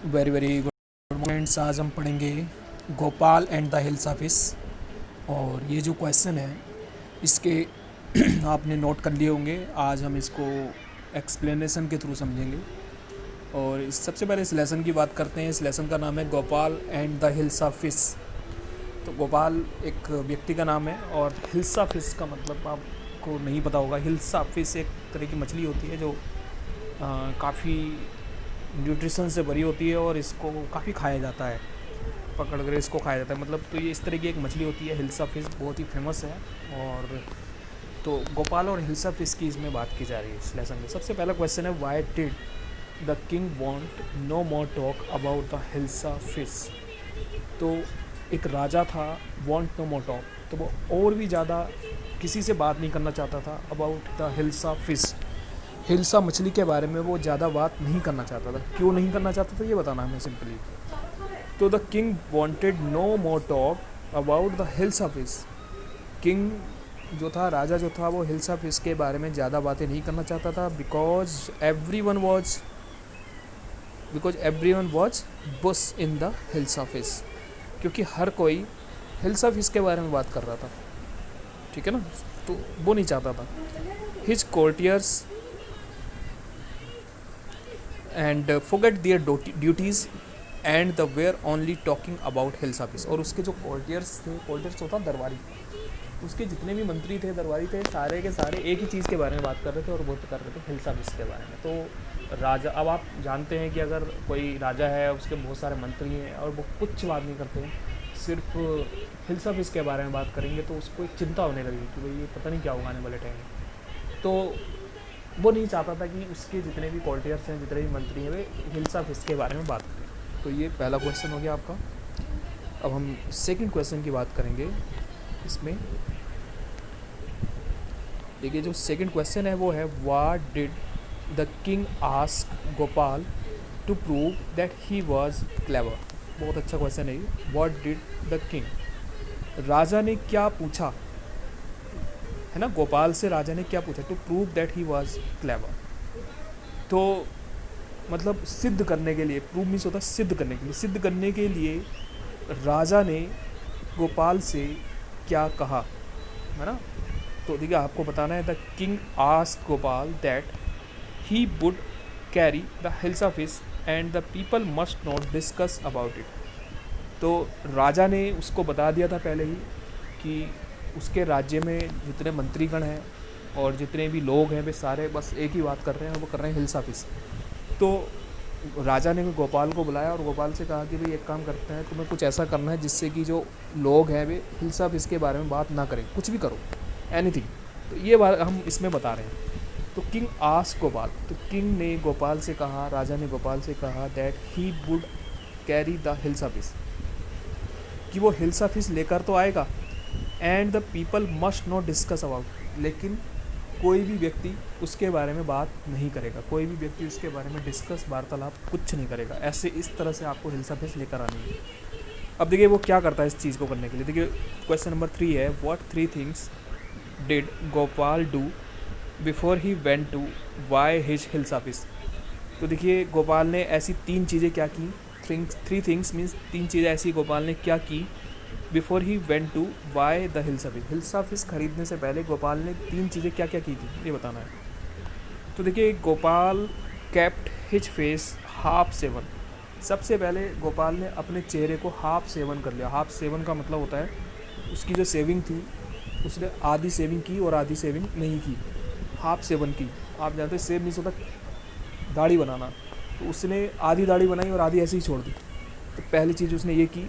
Very very good morning. आज हम पढ़ेंगे Gopal and the hills of fish. और ये जो क्वेश्चन है इसके आपने नोट कर लिए होंगे। आज हम इसको एक्सप्लेनेशन के थ्रू समझेंगे। और सबसे पहले इस लेसन की बात करते हैं। इस लेसन का नाम है Gopal and the hills of fish. तो गोपाल एक व्यक्ति का नाम है और हिल्स ऑफ फिश का मतलब आपको नहीं पता होगा। हिल्स ऑफ फिश एक तरह की मछली होती है जो काफ़ी न्यूट्रिशन से भरी होती है और इसको काफ़ी खाया जाता है। पकड़ कर इसको खाया जाता है मतलब। तो ये इस तरह की एक मछली होती है। हिल्सा फिश बहुत ही फेमस है। और तो गोपाल और हिल्सा फिश की इसमें बात की जा रही है इस लेसन में। सबसे पहला क्वेश्चन है, why did the king want no more talk about the hilsa fish. तो एक राजा था, वॉन्ट नो मोर टॉक, तो वो और भी ज़्यादा किसी से बात नहीं करना चाहता था about the hilsa fish. Hilsa मछली के बारे में वो ज़्यादा बात नहीं करना चाहता था। क्यों नहीं करना चाहता था ये बताना हमें सिंपली। तो the king wanted no more talk about the hilsa fish. King जो था, राजा जो था, वो हिल्सा फिश के बारे में ज़्यादा बातें नहीं करना चाहता था। बिकॉज एवरी वन वॉज बुस इन द हिल्सा फिश। क्योंकि हर कोई हिल्सा फिश के बारे में बात कर रहा था, ठीक है ना। तो वो नहीं चाहता था। His courtiers and forget their duties and they were only talking about hilsa fish. और उसके जो कोर्टियर्स थे, कोर्टियर्स होता दरबारी, उसके जितने भी मंत्री थे, दरबारी थे, सारे के सारे एक ही चीज़ के बारे में बात कर रहे थे और वो कर रहे थे हिल्सा फिश के बारे में। तो राजा, अब आप जानते हैं कि अगर कोई राजा है, उसके बहुत सारे मंत्री हैं और वो कुछ बात नहीं करते हैं, सिर्फ हिल्सा फिश के बारे में बात करेंगे, तो उसको एक चिंता होने लगेगी कि भाई ये पता नहीं क्या होगा आने वाले टाइम में। तो वो नहीं चाहता था कि उसके जितने भी कॉल्टियर्स हैं, जितने भी मंत्री हैं, वे हिल्सा फिश के बारे में बात करें। तो ये पहला क्वेश्चन हो गया आपका। अब हम सेकंड क्वेश्चन की बात करेंगे इसमें। देखिए, जो सेकंड क्वेश्चन है वो है, what did the king ask Gopal to prove that he was clever. बहुत अच्छा क्वेश्चन है ये। व्हाट डिड द किंग, राजा ने क्या पूछा, है ना, गोपाल से राजा ने क्या पूछा, to prove that he was clever. तो मतलब सिद्ध करने के लिए, प्रूव मीन्स होता है सिद्ध करने के लिए। सिद्ध करने के लिए राजा ने गोपाल से क्या कहा, है ना। तो देखिए, आपको बताना है, the king asked Gopal that he would carry the hilsa fish and the people must not discuss about it. तो राजा ने उसको बता दिया था पहले ही कि उसके राज्य में जितने मंत्रीगण हैं और जितने भी लोग हैं, वे सारे बस एक ही बात कर रहे हैं और वो कर रहे हैं हिल्सा फिश। तो राजा ने गोपाल को बुलाया और गोपाल से कहा कि भाई एक काम करते हैं, तुम्हें कुछ ऐसा करना है जिससे कि जो लोग हैं वे हिल्सा फिश के बारे में बात ना करें, कुछ भी करो, एनीथिंग। तो ये बात हम इसमें बता रहे हैं। तो किंग आस्क्ड गोपाल, तो किंग ने गोपाल से कहा, राजा ने गोपाल से कहा that he would carry the hilsa fish, कि वो हिल्सा फिश लेकर तो आएगा, and the people must not discuss about, लेकिन कोई भी व्यक्ति उसके बारे में बात नहीं करेगा, कोई भी व्यक्ति उसके बारे में डिस्कस, वार्तालाप कुछ नहीं करेगा। ऐसे इस तरह से आपको हिल्सा फिश लेकर आनी है। अब देखिए वो क्या करता है इस चीज़ को करने के लिए। देखिए क्वेश्चन नंबर 3 है, what 3 things did Gopal do before he went to buy his hilsa fish. तो देखिए गोपाल ने ऐसी 3 चीज़ें क्या की। 3 थिंग्स मीन्स 3 चीज़ें ऐसी गोपाल ने क्या की before he went to buy the hilsa fish. Hilsa fish खरीदने से पहले गोपाल ने 3 चीज़ें क्या क्या की थी ये बताना है। तो देखिए, Gopal kept his face half seven. सबसे पहले गोपाल ने अपने चेहरे को हाफ सेवन कर लिया। हाफ सेवन का मतलब होता है उसकी जो सेविंग थी, उसने आधी सेविंग की और आधी सेविंग नहीं की, हाफ सेवन की। आप जानते हैं सेव मीन्स होता है दाढ़ी बनाना, तो उसने आधी दाढ़ी बनाई और आधी ऐसे ही छोड़ दी। तो पहली चीज़ उसने ये की।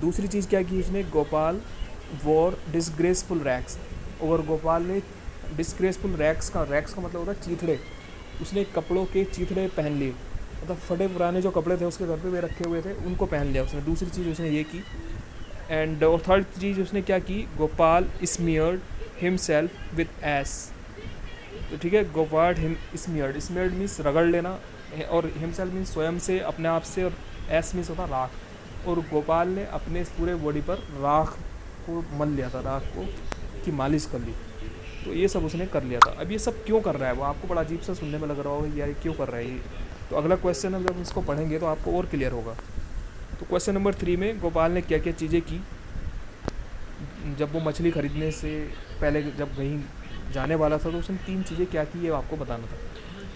दूसरी चीज़ क्या की उसने, गोपाल वॉर डिसग्रेसफुल रैक्स। और गोपाल ने डिसग्रेसफुल रैक्स का मतलब होता है चीथड़े, उसने कपड़ों के चीथड़े पहन लिए, मतलब फटे पुराने जो कपड़े थे उसके घर पे वे रखे हुए थे उनको पहन लिया उसने। दूसरी चीज़ उसने ये की। एंड और थर्ड चीज़ उसने क्या की, Gopal smeared himself with S. तो ठीक है, गोपाल हिम स्मियर्ड मीन्स रगड़ लेना, और हिमसेल्फ मीन्स स्वयं से, अपने आप से, और एस मीन्स होता राख। और गोपाल ने अपने पूरे बॉडी पर राख को मल लिया था, राख को की मालिश कर ली। तो ये सब उसने कर लिया था। अब ये सब क्यों कर रहा है वो, आपको बड़ा अजीब सा सुनने में लग रहा होगा यार ये क्यों कर रहा है ये। तो अगला क्वेश्चन हम जब इसको पढ़ेंगे तो आपको और क्लियर होगा। तो क्वेश्चन नंबर 3 में गोपाल ने क्या क्या चीज़ें की जब वो मछली ख़रीदने से पहले, जब कहीं जाने वाला था तो उसने 3 चीज़ें क्या की ये आपको बताना था।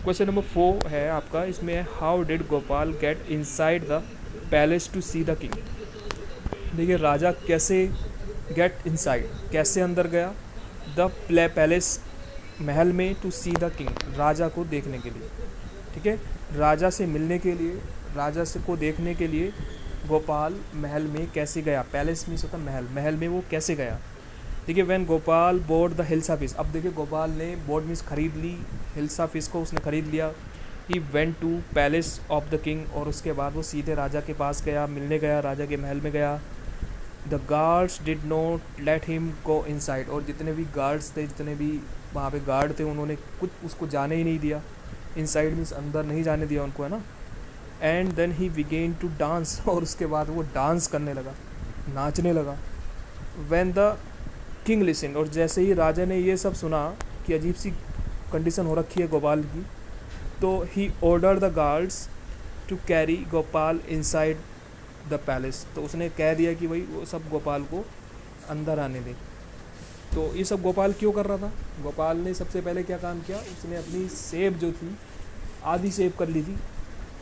क्वेश्चन नंबर 4 है आपका, इसमें how did Gopal get inside the palace to see the king. देखिए राजा कैसे गेट इनसाइड, कैसे अंदर गया, द पैलेस महल में, टू सी द किंग राजा को देखने के लिए। ठीक है, राजा से मिलने के लिए, राजा से को देखने के लिए गोपाल महल में कैसे गया। पैलेस मीन्स होता महल, महल में वो कैसे गया। देखिए when Gopal board the hilsa fish, अब देखिए गोपाल ने बोर्ड मीन्स खरीद ली, हिल्सा फिश को उसने खरीद लिया। He went to palace of the king, और उसके बाद वो सीधे राजा के पास गया, मिलने गया, राजा के महल में गया। The guards did not let him go inside, और जितने भी गार्ड्स थे, जितने भी वहाँ पे गार्ड थे, उन्होंने कुछ उसको जाने ही नहीं दिया। इनसाइड मीन्स अंदर नहीं जाने दिया उनको, है ना। And then he began to dance, और उसके बाद वो डांस करने लगा, नाचने लगा। व्हेन द किंग लिसन, और जैसे ही राजा ने ये सब सुना कि अजीब सी कंडीशन हो रखी है गोपाल की, तो he order the guards to carry Gopal inside the palace, तो उसने कह दिया कि भाई वो सब गोपाल को अंदर आने दें। तो ये सब गोपाल क्यों कर रहा था। गोपाल ने सबसे पहले क्या काम किया, उसने अपनी सेब जो थी आधी सेब कर ली थी,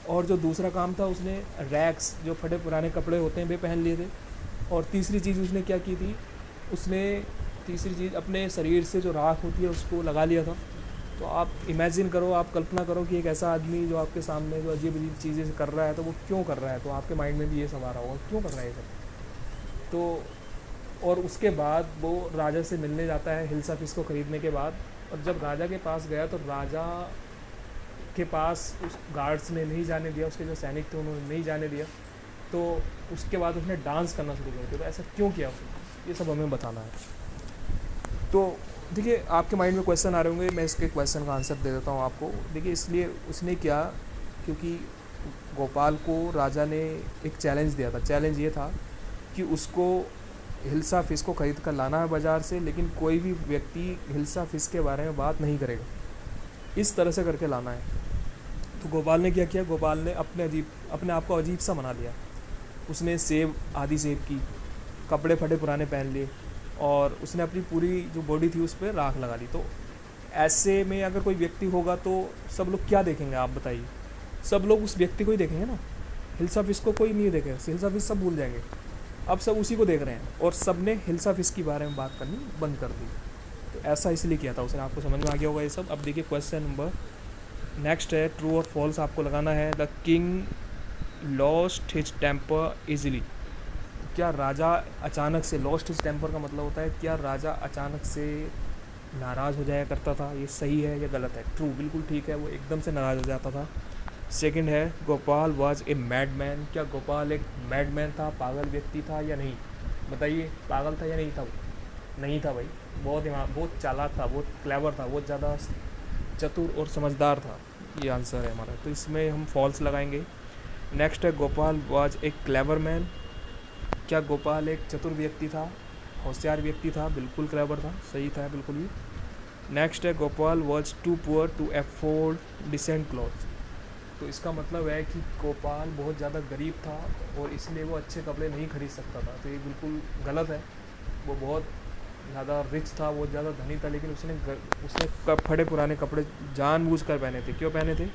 और जो दूसरा काम था उसने रैक्स, जो फटे पुराने कपड़े होते हैं वे पहन लिए थे। और तीसरी चीज़ उसने क्या की थी, उसने तीसरी चीज़ अपने शरीर से जो राख होती है उसको लगा लिया था। तो आप इमेजिन करो, आप कल्पना करो कि एक ऐसा आदमी जो आपके सामने जो अजीब अजीब चीज़ें कर रहा है, तो वो क्यों कर रहा है। तो आपके माइंड में भी ये सब आ रहा होगा, क्यों कर रहा है ये सब। तो और उसके बाद वो राजा से मिलने जाता है हिल्सा फिश को ख़रीदने के बाद। और जब राजा के पास गया तो राजा के पास उस गार्ड्स ने नहीं जाने दिया, उसके जो सैनिक थे उन्होंने नहीं जाने दिया। तो उसके बाद उसने डांस करना शुरू कर दिया। तो ऐसा क्यों किया उसने, ये सब हमें बताना है। तो देखिए आपके माइंड में क्वेश्चन आ रहे होंगे, मैं इसके क्वेश्चन का आंसर दे देता हूँ आपको। देखिए इसलिए उसने क्या, क्योंकि गोपाल को राजा ने एक चैलेंज दिया था। चैलेंज ये था कि उसको हिल्सा फ़िश को ख़रीद कर लाना है बाज़ार से, लेकिन कोई भी व्यक्ति हिल्सा फ़िश के बारे में बात नहीं करेगा, इस तरह से करके लाना है। तो गोपाल ने क्या किया, गोपाल ने अपने आप को अजीब सा बना लिया। उसने सेब, आधी सेब की, कपड़े फटे पुराने पहन लिए, और उसने अपनी पूरी जो बॉडी थी उस पर राख लगा ली। तो ऐसे में अगर कोई व्यक्ति होगा तो सब लोग क्या देखेंगे आप बताइए। सब लोग उस व्यक्ति को ही देखेंगे ना, हिल्सा फ़िश को कोई नहीं देखेगा, हिल्सा फ़िश सब भूल जाएंगे। अब सब उसी को देख रहे हैं, और सब ने हिल्सा फ़िश के बारे में बात करनी बंद कर दी। तो ऐसा इसलिए किया था उसने, आपको समझ में आ गया होगा ये सब। अब देखिए क्वेश्चन नंबर नेक्स्ट है, ट्रू और फॉल्स आपको लगाना है। The king lost his temper easily, क्या राजा अचानक से, लॉस्ट हिज टेम्पर का मतलब होता है क्या राजा अचानक से नाराज़ हो जाया करता था। ये सही है या गलत है। ट्रू, बिल्कुल ठीक है, वो एकदम से नाराज़ हो जाता था। सेकंड है, गोपाल वाज ए मैडमैन, क्या गोपाल एक मैडमैन था, पागल व्यक्ति था या नहीं। बताइए, पागल था या नहीं था। नहीं था भाई, बहुत चालाक था, बहुत क्लेवर था, बहुत ज़्यादा चतुर और समझदार था। ये आंसर है हमारा, तो इसमें हम फॉल्स लगाएंगे। नेक्स्ट है, Gopal was a clever man, क्या गोपाल एक चतुर व्यक्ति था, होशियार व्यक्ति था। बिल्कुल क्लेवर था, सही था बिल्कुल ही। नेक्स्ट है, Gopal was too poor to afford decent clothes, तो इसका मतलब है कि गोपाल बहुत ज़्यादा गरीब था और इसलिए वो अच्छे कपड़े नहीं खरीद सकता था। तो ये बिल्कुल गलत है। वो बहुत ज़्यादा रिच था, बहुत ज़्यादा धनी था, लेकिन उसने फटे पुराने कपड़े जानबूझकर पहने थे। क्यों पहने थे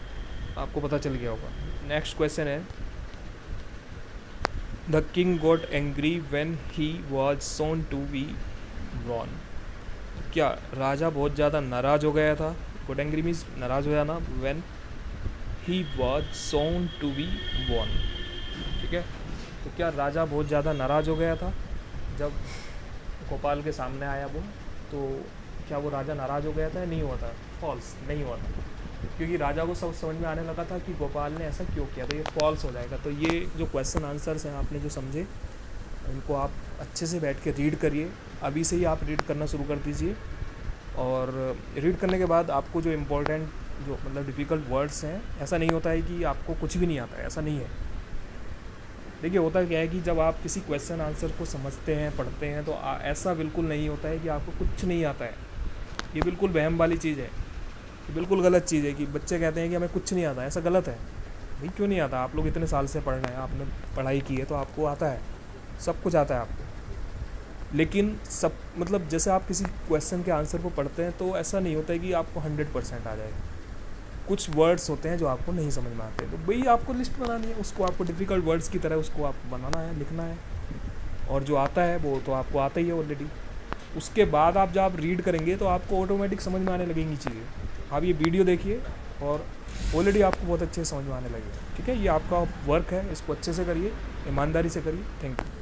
आपको पता चल गया होगा। नेक्स्ट क्वेश्चन है, the king got angry when he was soon to be won, क्या राजा बहुत ज़्यादा नाराज़ हो गया था। गॉट एंग्री मीन्स नाराज़ हो जाना। When he was soon to be won, ठीक है। तो क्या राजा बहुत ज़्यादा नाराज़ हो गया था जब गोपाल के सामने आया वो, तो क्या वो राजा नाराज़ हो गया था या नहीं हुआ था। फॉल्स, नहीं हुआ था, क्योंकि राजा को सब समझ में आने लगा था कि गोपाल ने ऐसा क्यों किया। तो ये फॉल्स हो जाएगा। तो ये जो क्वेश्चन आंसर्स हैं आपने जो समझे, इनको आप अच्छे से बैठ के रीड करिए। अभी से ही आप रीड करना शुरू कर दीजिए, और रीड करने के बाद आपको जो इम्पोर्टेंट, जो मतलब डिफ़िकल्ट वर्ड्स हैं, ऐसा नहीं होता है कि आपको कुछ भी नहीं आता है, ऐसा नहीं है। देखिए होता क्या है कि जब आप किसी क्वेश्चन आंसर को समझते हैं, पढ़ते हैं, तो ऐसा बिल्कुल नहीं होता है कि आपको कुछ नहीं आता है। ये बिल्कुल वहम वाली चीज़ है, ये बिल्कुल गलत चीज़ है कि बच्चे कहते हैं कि हमें कुछ नहीं आता है, ऐसा गलत है। भाई क्यों नहीं आता? आप लोग इतने साल से पढ़ रहे हैं, आपने पढ़ाई की है तो आपको आता है, सब कुछ आता है आपको। लेकिन सब मतलब जैसे आप किसी क्वेश्चन के आंसर को पढ़ते हैं तो ऐसा नहीं होता है कि आपको 100% आ जाए। कुछ वर्ड्स होते हैं जो आपको नहीं समझ में आते, तो भाई आपको लिस्ट बनानी है, उसको आपको डिफ़िकल्ट वर्ड्स की तरह उसको आपको बनाना है, लिखना है। और जो आता है वो तो आपको आता ही है ऑलरेडी। उसके बाद आप जब आप रीड करेंगे तो आपको ऑटोमेटिक समझ में आने लगेंगी चीज़ें। आप ये वीडियो देखिए और ऑलरेडी आपको बहुत अच्छे से समझ में आने लगेगा। ठीक है, ये आपका वर्क है, इसको अच्छे से करिए, ईमानदारी से करिए। Thank you.